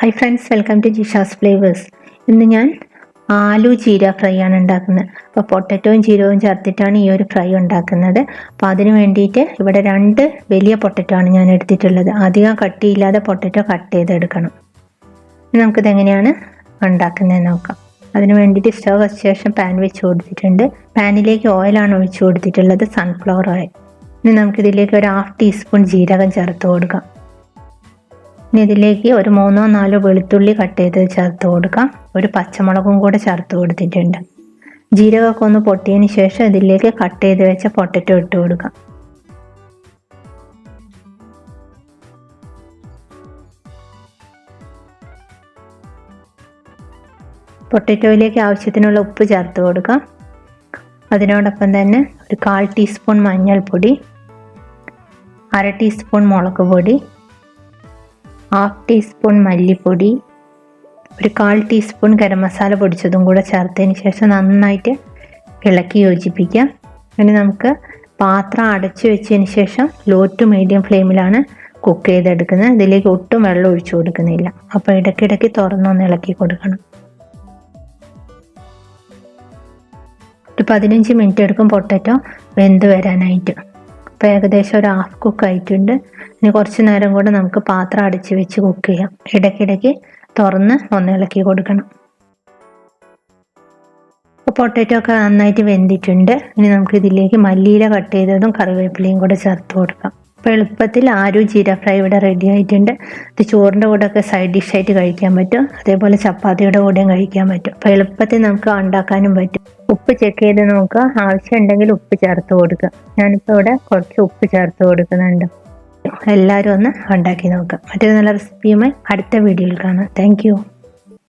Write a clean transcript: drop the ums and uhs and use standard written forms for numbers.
High friends, welcome to Jisha's flavours. ഇന്ന് ഞാൻ ആലു ചീര ഫ്രൈ ആണ് ഉണ്ടാക്കുന്നത്. അപ്പോൾ പൊട്ടറ്റോയും ചീരവും ചേർത്തിട്ടാണ് ഈ ഒരു ഫ്രൈ ഉണ്ടാക്കുന്നത്. അപ്പോൾ അതിന് വേണ്ടിയിട്ട് ഇവിടെ 2 വലിയ പൊട്ടറ്റോ ആണ് ഞാൻ എടുത്തിട്ടുള്ളത്. അധികം കട്ടിയില്ലാതെ പൊട്ടറ്റോ കട്ട് ചെയ്തെടുക്കണം. നമുക്കിത് എങ്ങനെയാണ് ഉണ്ടാക്കുന്നതെന്ന് നോക്കാം. അതിന് വേണ്ടിയിട്ട് സ്റ്റവ് വെച്ച ശേഷം പാൻ വെച്ച് കൊടുത്തിട്ടുണ്ട്. പാനിലേക്ക് ഓയിലാണ് ഒഴിച്ചു കൊടുത്തിട്ടുള്ളത്, സൺഫ്ലവർ ഓയിൽ. ഇനി നമുക്കിതിലേക്ക് ഒരു 1/2 ടീസ്പൂൺ ജീരകം ചേർത്ത് കൊടുക്കാം. ഇനി ഇതിലേക്ക് ഒരു 3-4 വെളുത്തുള്ളി കട്ട് ചെയ്ത് ചേർത്ത് കൊടുക്കാം. ഒരു പച്ചമുളകും കൂടെ ചേർത്ത് കൊടുത്തിട്ടുണ്ട്. ജീരകമൊക്കെ ഒന്ന് പൊട്ടിയതിന് ശേഷം ഇതിലേക്ക് കട്ട് ചെയ്ത് വെച്ച പൊട്ടറ്റോ ഇട്ട് കൊടുക്കാം. പൊട്ടറ്റോയിലേക്ക് ആവശ്യത്തിനുള്ള ഉപ്പ് ചേർത്ത് കൊടുക്കാം. അതിനോടൊപ്പം തന്നെ ഒരു 1/4 ടീസ്പൂൺ മഞ്ഞൾപ്പൊടി, 1/2 ടീസ്പൂൺ മുളക് പൊടി, 1/2 ടീസ്പൂൺ മല്ലിപ്പൊടി, ഒരു 1/4 ടീസ്പൂൺ ഗരം മസാല പൊടിച്ചതും കൂടെ ചേർത്തതിന് ശേഷം നന്നായിട്ട് ഇളക്കി യോജിപ്പിക്കാം. ഇനി നമുക്ക് പാത്രം അടച്ചു വെച്ചതിന് ശേഷം ലോ ടു മീഡിയം ഫ്ലെയിമിലാണ് കുക്ക് ചെയ്തെടുക്കുന്നത്. ഇതിലേക്ക് ഒട്ടും വെള്ളം ഒഴിച്ചു കൊടുക്കുന്നില്ല. അപ്പോൾ ഇടയ്ക്കിടയ്ക്ക് തുറന്നൊന്ന് ഇളക്കി കൊടുക്കണം. ഒരു 15 മിനിറ്റ് എടുക്കും പൊട്ടറ്റോ വെന്ത് വരാനായിട്ട്. അപ്പോൾ ഏകദേശം ഒരു 1/2 കുക്ക് ആയിട്ടുണ്ട്. ഇനി കുറച്ച് നേരം കൂടെ നമുക്ക് പാത്രം അടച്ച് വെച്ച് കുക്ക് ചെയ്യാം. ഇടയ്ക്കിടയ്ക്ക് തുറന്ന് ഒന്ന് ഇളക്കി കൊടുക്കണം. അപ്പോൾ പൊട്ടറ്റോ ഒക്കെ നന്നായിട്ട് വെന്തിട്ടുണ്ട്. ഇനി നമുക്ക് ഇതിലേക്ക് മല്ലിയില കട്ട് ചെയ്തതും കറിവേപ്പിലയും കൂടെ ചേർത്ത് കൊടുക്കാം. അപ്പോൾ എളുപ്പത്തിൽ ആലു ജീര ഫ്രൈ ഇവിടെ റെഡി ആയിട്ടുണ്ട്. ഇത് ചോറിൻ്റെ കൂടെ ഒക്കെ സൈഡ് ഡിഷായിട്ട് കഴിക്കാൻ പറ്റും. അതേപോലെ ചപ്പാത്തിയുടെ കൂടെയും കഴിക്കാൻ പറ്റും. അപ്പോൾ എളുപ്പത്തിൽ നമുക്ക് ഉണ്ടാക്കാനും പറ്റും. ഉപ്പ് ചെക്ക് ചെയ്ത് നോക്കുക. ആവശ്യമുണ്ടെങ്കിൽ ഉപ്പ് ചേർത്ത് കൊടുക്കുക. ഞാനിപ്പോൾ ഇവിടെ കുറച്ച് ഉപ്പ് ചേർത്ത് കൊടുക്കുന്നുണ്ട്. എല്ലാവരും ഒന്ന് ഉണ്ടാക്കി നോക്കുക. മറ്റൊരു നല്ല റെസിപ്പിയുമായി അടുത്ത വീഡിയോയിൽ കാണാം. താങ്ക്